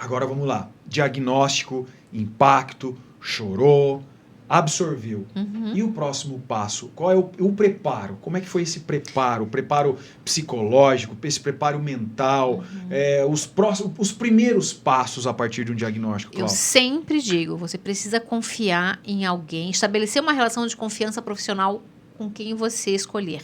Agora vamos lá. Diagnóstico, impacto, chorou, absorveu. E o próximo passo? Qual é o preparo? Como é que foi esse preparo? O preparo psicológico, esse preparo mental, os primeiros passos a partir de um diagnóstico, Eu Cláudia? sempre digo, você precisa confiar em alguém, estabelecer uma relação de confiança profissional com quem você escolher.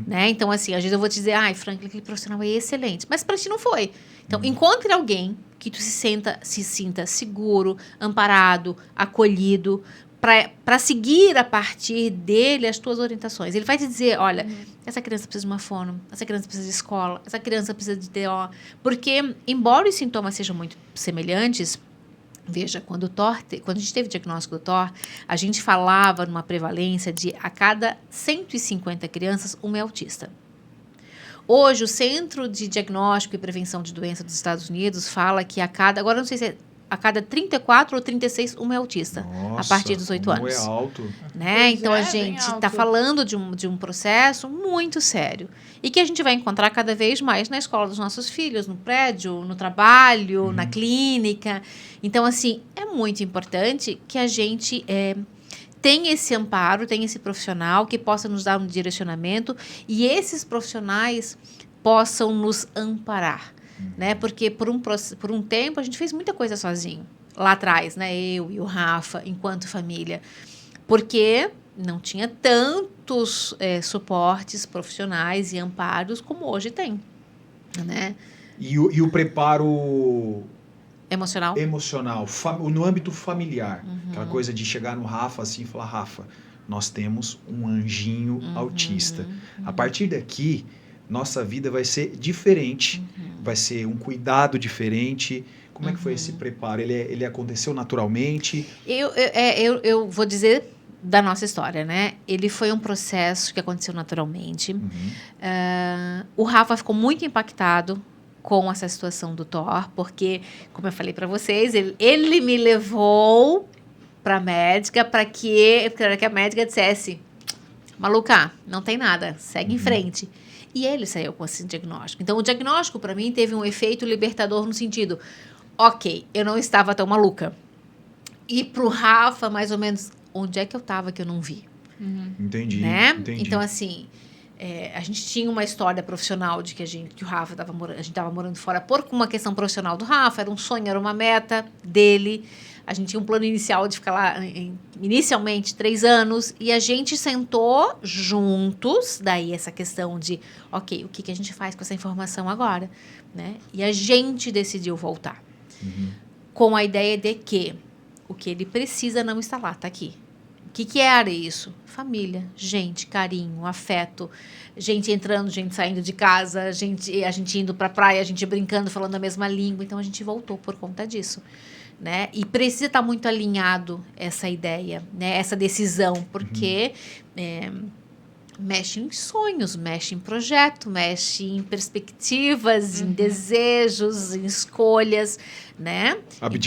Né? Então, assim, às vezes eu vou te dizer, ai, Franklin, aquele profissional é excelente, mas para ti não foi. Então, encontre alguém que tu se sinta seguro, amparado, acolhido, para seguir a partir dele as tuas orientações. Ele vai te dizer, olha, essa criança precisa de uma fono, essa criança precisa de escola, essa criança precisa de TO. Porque, embora os sintomas sejam muito semelhantes, veja, quando a gente teve o diagnóstico do TOR, a gente falava numa prevalência de a cada 150 crianças, uma é autista. Hoje, o Centro de Diagnóstico e Prevenção de Doença dos Estados Unidos fala que agora não sei se é a cada 34 ou 36, uma é autista. Nossa, a partir dos 8 anos. É alto. Né? Então, a gente está falando de um processo muito sério. E que a gente vai encontrar cada vez mais na escola dos nossos filhos, no prédio, no trabalho, na clínica. Então, assim, é muito importante que a gente tenha esse amparo, tenha esse profissional que possa nos dar um direcionamento e esses profissionais possam nos amparar. Né? Porque por um tempo a gente fez muita coisa sozinho. Lá atrás, né? Eu e o Rafa, enquanto família. Porque não tinha tantos suportes profissionais e amparos como hoje tem. Né? E o preparo emocional, no âmbito familiar. Aquela coisa de chegar no Rafa assim e falar, Rafa, nós temos um anjinho autista. A partir daqui, nossa vida vai ser diferente, vai ser um cuidado diferente. Como é que foi esse preparo? Ele aconteceu naturalmente? Eu vou dizer da nossa história, né? Ele foi um processo que aconteceu naturalmente. O Rafa ficou muito impactado com essa situação do TOR, porque, como eu falei para vocês, ele me levou para a médica para que a médica dissesse, maluca, não tem nada, segue em frente. E ele saiu com esse diagnóstico. Então, o diagnóstico, para mim, teve um efeito libertador no sentido, ok, eu não estava tão maluca. E para o Rafa, mais ou menos, onde é que eu estava que eu não vi? Entendi, né? entendi. Então, assim, a gente tinha uma história profissional de que o Rafa a gente estava morando fora por uma questão profissional do Rafa, era um sonho, era uma meta dele. A gente tinha um plano inicial de ficar lá, inicialmente, 3 anos, e a gente sentou juntos, daí essa questão de, ok, o que a gente faz com essa informação agora? Né? E a gente decidiu voltar. Com a ideia de que o que ele precisa não está lá, está aqui. O que era isso? Família, gente, carinho, afeto, gente entrando, gente saindo de casa, a gente indo para a praia, a gente brincando, falando a mesma língua. Então, a gente voltou por conta disso. Né? E precisa estar muito alinhado essa ideia, né? Essa decisão, porque mexe em sonhos, mexe em projeto, mexe em perspectivas, em desejos, em escolhas, né?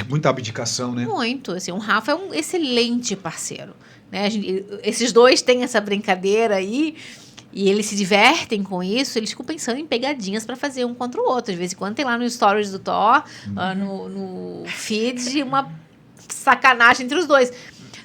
Muita abdicação, né? Muito. Assim, o Rafa é um excelente parceiro. Né? Esses dois têm essa brincadeira aí e eles se divertem com isso, eles ficam pensando em pegadinhas para fazer um contra o outro. De vez em quando tem lá no Stories do Thor, no feed, uma sacanagem entre os dois.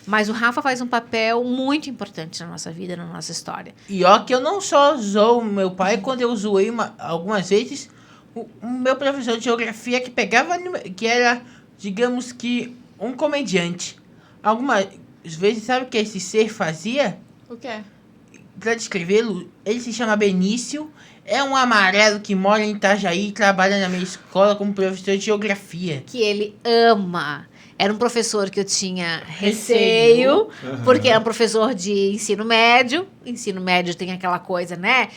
Mas o Rafa faz um papel muito importante na nossa vida, na nossa história. E ó que eu não só zoo o meu pai, quando eu zoei algumas vezes, o meu professor de geografia que pegava, que era, digamos que, um comediante. Algumas vezes, sabe o que esse ser fazia? O quê? Para descrevê-lo, ele se chama Benício, é um amarelo que mora em Itajaí e trabalha na minha escola como professor de geografia. Que ele ama. Era um professor que eu tinha receio, porque era um professor de ensino médio. Ensino médio tem aquela coisa, né?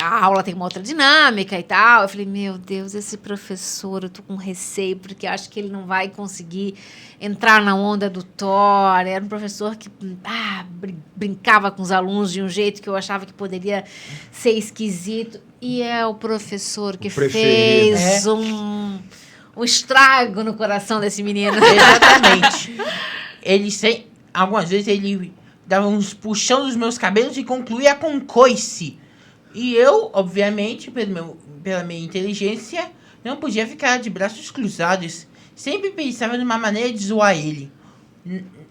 A aula tem uma outra dinâmica e tal. Eu falei, meu Deus, esse professor, eu tô com receio, porque acho que ele não vai conseguir entrar na onda do Thor. Era um professor que brincava com os alunos de um jeito que eu achava que poderia ser esquisito. E é o professor que fez um estrago no coração desse menino. Exatamente. Algumas vezes ele dava uns puxão dos meus cabelos e concluía com coice. E eu, obviamente, pela minha inteligência, não podia ficar de braços cruzados. Sempre pensava numa maneira de zoar ele.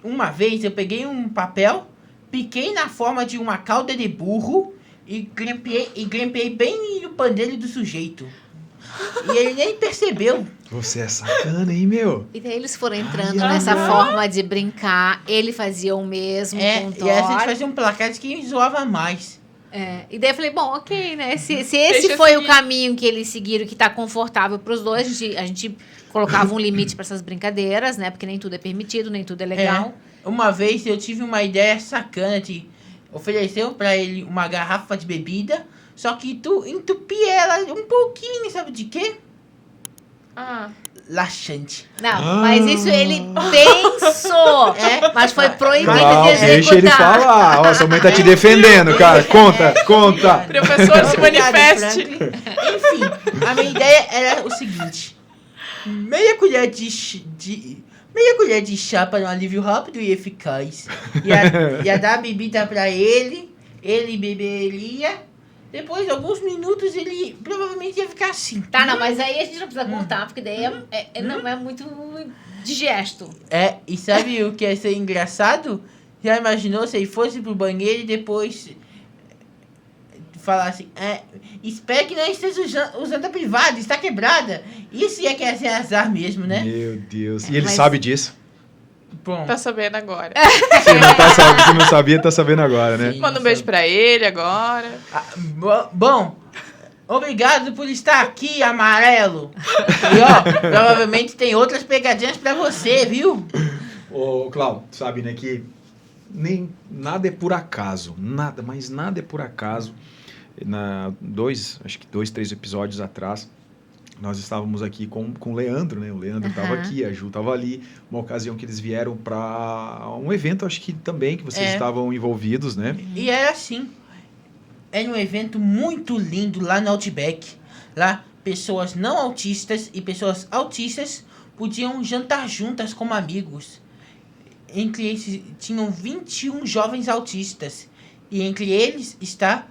Uma vez eu peguei um papel, piquei na forma de uma cauda de burro e grampeei bem no pandeiro do sujeito. E ele nem percebeu. Você é sacana, hein, meu? E daí eles foram entrando Ai, nessa ai. forma de brincar. Ele fazia o mesmo com o E a gente Thor. fazia um placar de quem zoava mais. E daí eu falei, bom, ok, né? Se esse Deixa foi o seguir. caminho que eles seguiram, que tá confortável pros dois, a gente colocava um limite para essas brincadeiras, né? Porque nem tudo é permitido, nem tudo é legal. Uma vez eu tive uma ideia sacana de oferecer pra ele uma garrafa de bebida, só que tu entupia ela um pouquinho, sabe de quê? Ah, Laxante. Não, mas isso ele pensou. Mas foi proibido Não, de executar. deixa ele falar. Ó, sua mãe tá te defendendo, cara. Conta. professor, se Obrigado, manifeste. Franklin. Enfim, a minha ideia era o seguinte: meia colher de chá para um alívio rápido e eficaz. Ia dar a bebida pra ele beberia. Depois de alguns minutos, ele provavelmente ia ficar assim. Tá, não, mas aí a gente não precisa contar, porque daí não é muito digesto. E sabe o que ia ser engraçado? Já imaginou se ele fosse pro banheiro e depois falasse, espero que não esteja usando a privada, está quebrada. Isso ia querer ser azar mesmo, né? Meu Deus. E ele Mas- sabe disso? Bom, Tá sabendo agora. Se não sabia, tá sabendo agora, né? Sim. Manda um beijo pra ele agora. bom, obrigado por estar aqui, amarelo. E ó, provavelmente tem outras pegadinhas pra você, viu? Ô, Cláudio, sabe, né, que nada é por acaso. Nada, mas nada é por acaso. Acho que 2, 3 episódios atrás, nós estávamos aqui com o Leandro, né? O Leandro estava aqui, a Ju estava ali. Uma ocasião que eles vieram para um evento, acho que também, que vocês estavam envolvidos, né? E era assim. Era um evento muito lindo lá no Outback. Lá, pessoas não autistas e pessoas autistas podiam jantar juntas como amigos. Entre eles, tinham 21 jovens autistas. E entre eles está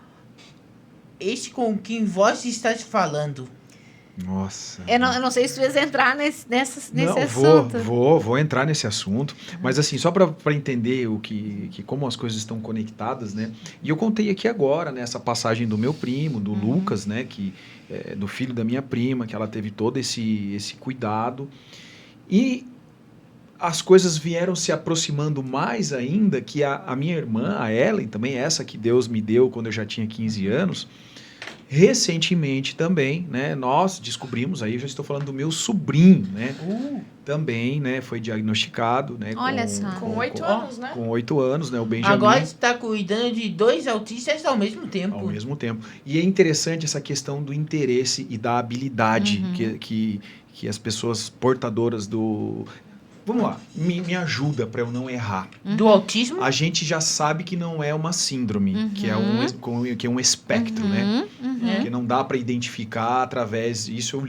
este com quem vós estás falando. Nossa. Eu não sei se tu ias entrar nesse Não, assunto. vou entrar nesse assunto, mas assim, só para entender como as coisas estão conectadas, né? E eu contei aqui agora, né, essa passagem do meu primo, do Lucas, né, que do filho da minha prima, que ela teve todo esse cuidado. E as coisas vieram se aproximando mais ainda, que a minha irmã, a Ellen, também essa que Deus me deu quando eu já tinha 15 anos, recentemente também, né, nós descobrimos, aí eu já estou falando do meu sobrinho, né, também, né, foi diagnosticado, né, Olha só. Com 8 anos, né? com 8 anos, né, o Benjamin. Agora está cuidando de 2 autistas ao mesmo tempo. Ao mesmo tempo. E é interessante essa questão do interesse e da habilidade que as pessoas portadoras do... Vamos lá, me ajuda para eu não errar. Do autismo? A gente já sabe que não é uma síndrome, que é um espectro, né? Que não dá para identificar através... Isso eu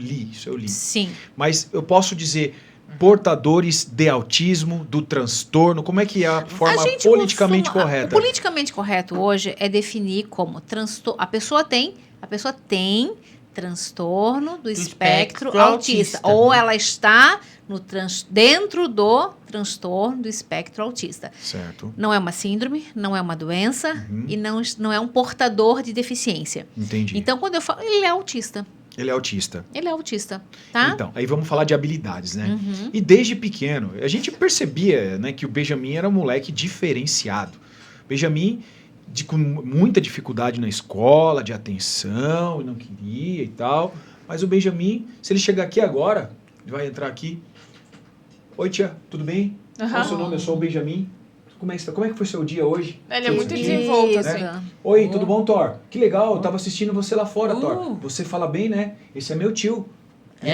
li. Sim. Mas eu posso dizer portadores de autismo, do transtorno, como é que é a forma politicamente correta? O politicamente correto hoje é definir como a pessoa tem transtorno do espectro autista. Ou ela está dentro do transtorno do espectro autista. Certo. Não é uma síndrome, não é uma doença e não é um portador de deficiência. Entendi. Então, quando eu falo, ele é autista. Ele é autista. Ele é autista, tá? Então, aí vamos falar de habilidades, né? E desde pequeno, a gente percebia, né, que o Benjamin era um moleque diferenciado. Benjamin, com muita dificuldade na escola, de atenção, não queria e tal. Mas o Benjamin, se ele chegar aqui agora, ele vai entrar aqui. Oi, tia, tudo bem? Qual é o seu nome? Eu sou o Benjamin. Como é que foi seu dia hoje? Ele é muito Sim. desenvolto, Isso. assim. Oi, tudo bom, Thor? Que legal, eu tava assistindo você lá fora, Thor. Você fala bem, né? Esse é meu tio.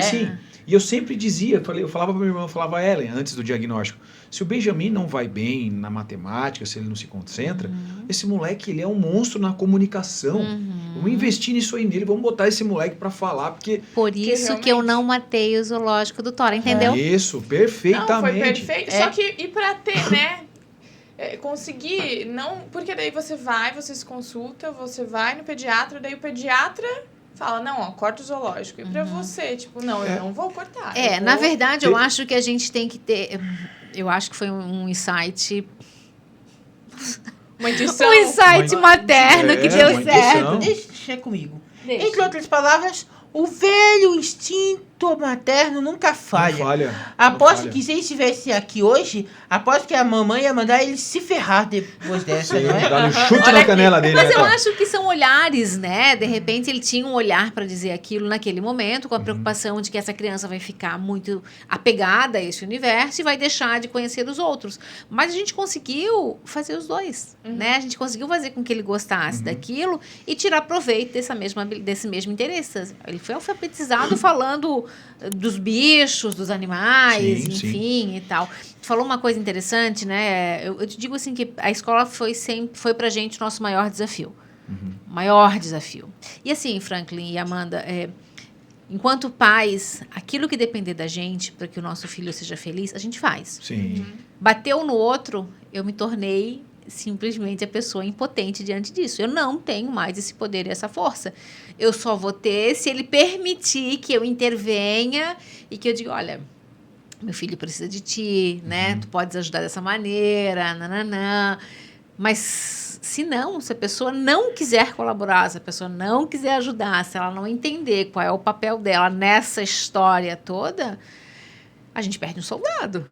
Sim. E eu sempre dizia, eu falava pra minha irmã, eu falava a Ellen, antes do diagnóstico, se o Benjamin não vai bem na matemática, se ele não se concentra, esse moleque, ele é um monstro na comunicação. Vamos investir nisso aí nele, vamos botar esse moleque pra falar, porque... Por isso que eu não matei o zoológico do Thor, entendeu? Isso, perfeitamente. Não, foi perfeito. Só que, e pra ter, né? Conseguir, não... Porque daí você se consulta, você vai no pediatra, daí o pediatra fala, não, ó, corta o zoológico. E pra você, tipo, não, eu não vou cortar. Na verdade, eu ter- acho que a gente tem que ter... Eu acho que foi um insight... Uma intuição. Um insight materno que É, deu uma certo. intuição. Deixa comigo. Deixa. Entre outras palavras, o velho instinto materno nunca falha. Não falha. Aposto não falha. que se ele estivesse aqui hoje, aposto que a mamãe ia mandar ele se ferrar depois dessa, Sim, não é? dá um chute Olha na aqui. canela dele. Mas né, eu Cláudio? acho que são olhares, né? De repente ele tinha um olhar para dizer aquilo naquele momento, Uhum. com a preocupação de que essa criança vai ficar muito apegada a esse universo e vai deixar de conhecer os outros. Mas a gente conseguiu fazer os dois, né? A gente conseguiu fazer com que ele gostasse Uhum. daquilo e tirar proveito desse mesmo interesse. Ele foi alfabetizado falando dos bichos, dos animais, Sim, sim. enfim e tal. Tu falou uma coisa interessante, né? Eu te digo assim que a escola foi pra gente o nosso maior desafio. Maior desafio. E assim, Franklin e Amanda, enquanto pais, aquilo que depender da gente para que o nosso filho seja feliz, a gente faz. Sim. Bateu no outro, eu me tornei simplesmente a pessoa impotente diante disso. Eu não tenho mais esse poder e essa força. Eu só vou ter se ele permitir que eu intervenha e que eu diga, olha, meu filho precisa de ti, né? Tu podes ajudar dessa maneira, nananã. Mas se não, se a pessoa não quiser colaborar, se a pessoa não quiser ajudar, se ela não entender qual é o papel dela nessa história toda, a gente perde um soldado.